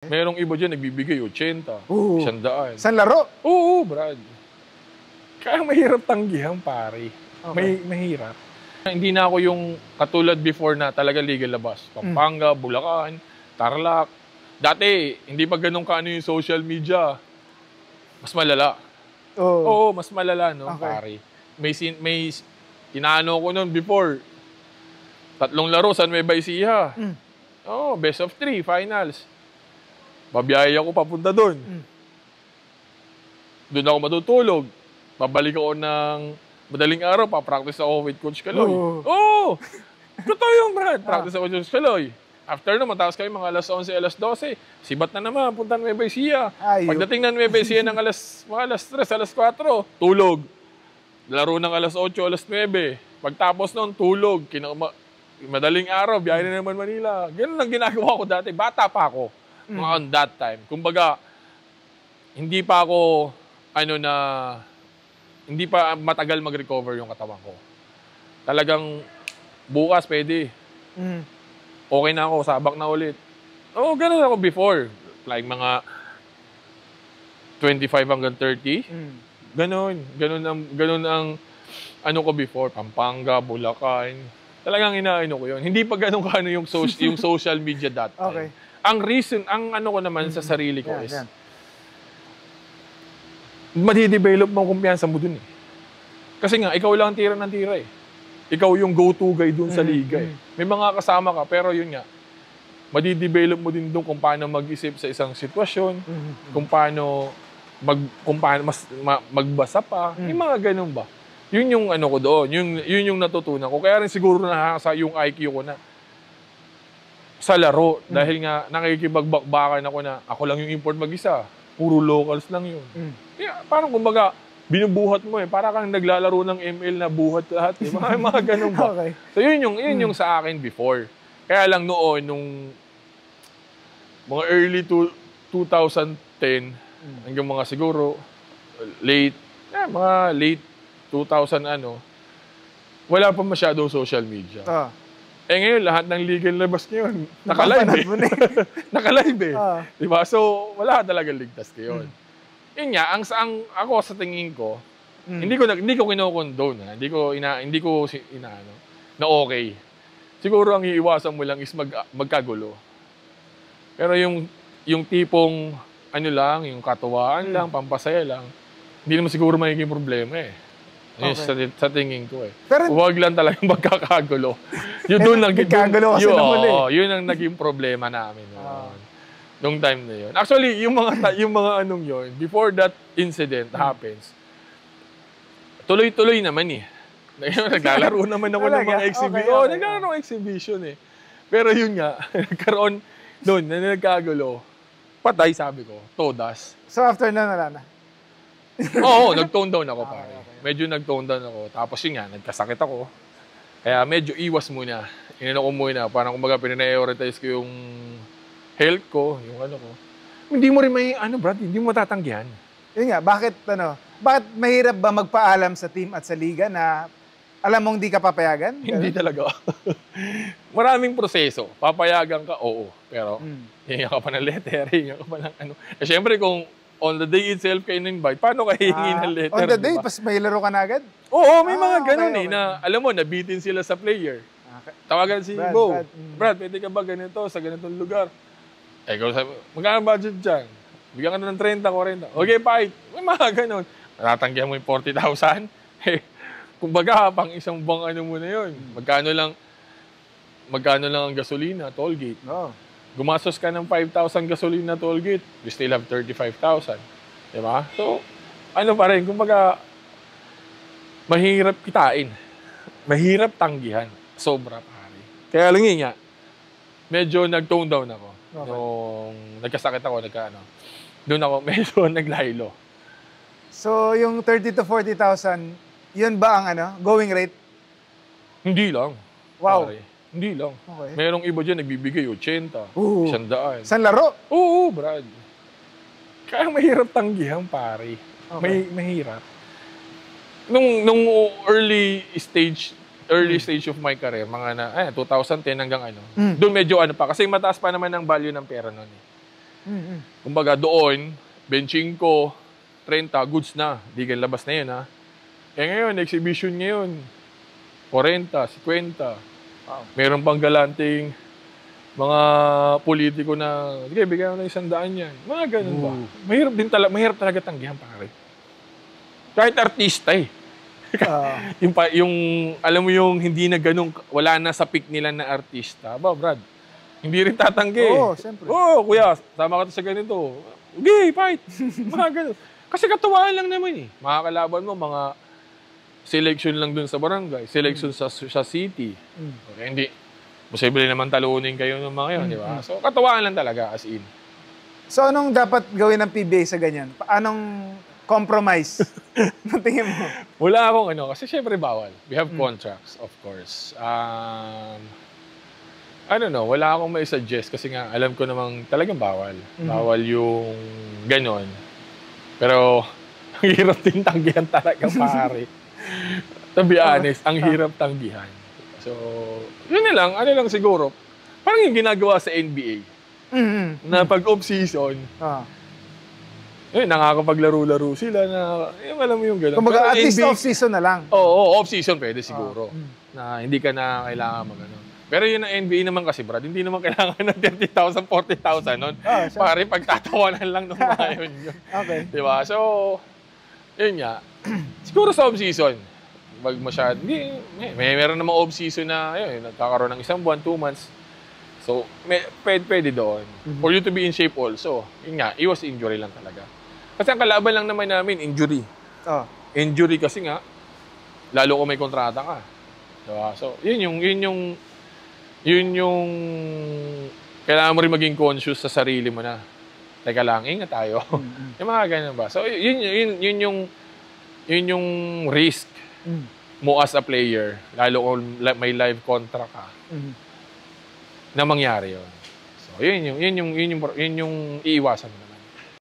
Merong iba dyan, nagbibigay 80, 100. Sa laro? Oo, Brad. Kaya mahirap tanggihan, pare. Okay. Mahirap. Hindi na ako yung katulad before na talaga legal labas. Pampanga, Bulacan, Tarlac. Dati, hindi pa ganun kaano yung social media. Mas malala. Oo, mas malala, no, pare. May inaano ko nun before. 3 laro sa Nueva Ecija. Best of 3, finals. Babiyahe ako papunta doon. Doon ako matutulog. Babalik ako ng madaling araw, pa-practice ako with Coach Kaloy. Totoo yung Brad. Practice ako with Coach Kaloy. After na, mataas kami mga alas 11, alas 12. Sibat na naman, punta ng Nueva Ecija. Pagdating ng Nueva Ecija ng mga alas 3, alas 4, tulog. Laro ng alas 8, alas 9. Pagtapos noon, tulog. Madaling araw, biyahe na naman Manila. Ganun ang ginagawa ko dati. Bata pa ako. On that time. Kumbaga, hindi pa ako, hindi pa matagal mag-recover yung katawan ko. Talagang, bukas pwede. Okay na ako, sabak na ulit. Ganun ako before. Like mga 25 hanggang 30. Ganun ang ko before. Pampanga, Bulacan. Talagang inaano ko yun. Hindi pa ganun kaano yung social media that time. Okay. Ang reason, ko naman sa sarili ko is, madidevelop mo ang kumpiyansa mo dun eh. Kasi nga, ikaw lang tira ng tira eh. Ikaw yung go-to guy dun sa liga eh. May mga kasama ka, pero yun nga, madidevelop mo din dun kung paano mag-isip sa isang sitwasyon, kung paano magbasa pa, yung mga ganun ba. Yun yung ko doon, yun yung natutunan ko. Kaya rin siguro nakakasa yung IQ ko na sa laro. Dahil nga nakikipagbakbakan ako na ako lang yung import mag-isa. Puro locals lang yun. Kaya parang kumbaga, binubuhat mo eh. Para kang naglalaro ng ML na buhat lahat eh. Mga ganun ba? Okay. So yun yung sa akin before. Kaya lang noon, nung mga early 2010, hanggang mga siguro, mga late 2000 wala pa masyadong social media. Ngayon, lahat ng legal labas ngayon, naka-live eh. Naka-live eh. Diba? So, wala talagang ligtas ngayon. Yun nga, ako sa tingin ko, hindi ko kinokondone. Hindi ko inaano, na okay. Siguro ang iiwasan mo lang is magkagulo. Pero yung tipong, yung katuwaan lang, pampasaya lang, hindi naman siguro magiging problema eh. Okay. Sa tingin ko eh. Pero, huwag lang talagang magkakagulo. Yun ang naging problema namin noong time na yun. Actually, yung mga yun, before that incident happens, tuloy-tuloy naman eh. Naglalaro naman ako ng mga exhibition. Naglalaro ng exhibition eh. Pero yun nga, nagkaroon doon na nagkagulo. Patay, sabi ko. Todas. So after na wala na? Oo, nag-tone down ako pare. Medyo nag-tone down ako. Tapos yun nga, nagkasakit ako. Kaya medyo iwas muna. Inano ko muna. Parang kumbaga pinprioritize ko yung health ko, yung ko. Hindi mo rin Brad, hindi mo matatanggihan. Yun nga, bakit mahirap ba magpaalam sa team at sa liga na alam mong di ka papayagan? Hindi talaga. Maraming proseso. Papayagan ka, oo. Pero, hinga ka pa ng letter, hinga ka pa ng Siyempre kung on the day itself kayo na-invite, paano ka hihingi ng letter? On the day, pas may laro ka na agad? Oo, may mga ganun eh, na alam mo, nabitin sila sa player. Tawagan si Bo. Brad, pwede ka ba ganito sa ganitong lugar? Ikaw sabi, magkano budget dyan? Bigyan ka na ng 30, 40. Okay, fight. May mga ganun. Matatanggihan mo yung 40,000? Kumbaga, pang isang buwang muna yun. Magkano lang ang gasolina, toll gate. Gumastos ka ng 5,000 gasolina toll gate, you still have 35,000. Diba? So, pa rin, kumbaga, mahirap kitain. Mahirap tanggihan. Sobra, pare. Kaya lang nga, medyo nag-tone down ako. Nung nagkasakit ako, doon ako medyo naglaylo. So, yung 30 to 40,000, yun ba ang going rate? Hindi lang. Wow. Pare. Hindi lang. Okay. Merong iba dyan, nagbibigay 80, 100. Sa laro? Oo, Brad. Kaya mahirap tanggihan, pare. Okay. Mahirap. Nung early stage of my career, mga 2010 hanggang doon medyo pa. Kasi mataas pa naman ang value ng pera noon eh. Kumbaga doon, 25, 30, goods na. Legal labas na yun, ha? Eh ngayon, exhibition ngayon, 40, 50. Meron pang galanting mga politiko na, sige, bigyan mo na 100 yan. Mga ganun ba? Mahirap talaga tanggihan, pare. Kahit artista eh. yung, alam mo yung hindi na ganun, wala na sa peak nila na artista. Ba, Brad? Hindi rin tatanggi. Oo, siyempre. Oo, kuya, sama ka to sa ganito. Okay, fight. Mga ganun. Kasi katuwaan lang naman eh. Makakalaban mo, mga selection lang dun sa barangay, selection sa city. Okay, hindi. Posible naman talunin kayo ng mga yun, di ba? So, katuwaan lang talaga, as in. So, anong dapat gawin ng PBA sa ganyan? Anong compromise? Natingin mo? Wala akong kasi syempre bawal. We have contracts, of course. I don't know, wala akong may suggest kasi nga alam ko namang talagang bawal. Bawal yung ganon. Pero, ang hirap din tanggihan talaga, pare. To be honest, ang hirap tanggihan. So, yun na lang, siguro, parang yung ginagawa sa NBA. Na pag off-season, yun, nakakapaglaro-laro sila na, yung alam mo yung gano'n. Kumbaga, at least off-season na lang. Oo, off-season pwede siguro. Na hindi ka na kailangan mag-ano. Pero yun ang NBA naman kasi, Brad, hindi naman kailangan ng 30,000, 40,000 nun. Pare, pagtatawanan lang nung mga yun. Okay. Diba? So, yun nga. Siguro sa off-season, wag masyad. Meron namang off-season na, yun, nagkakaroon ng 1 buwan, 2 months. So, pwede doon. For you to be in shape also. Yun nga, iwas injury lang talaga. Kasi ang kalaban lang naman namin, injury. Injury kasi nga, lalo kung may kontrata ka. Diba? So, yun yung kailangan mo rin maging conscious sa sarili mo na. Teka lang, ingat tayo. Yung mga ganyan ba? So, yun yung risk mo as a player, lalo kung may live contract ka, na mangyari yun. So, yun yung iiwasan mo naman.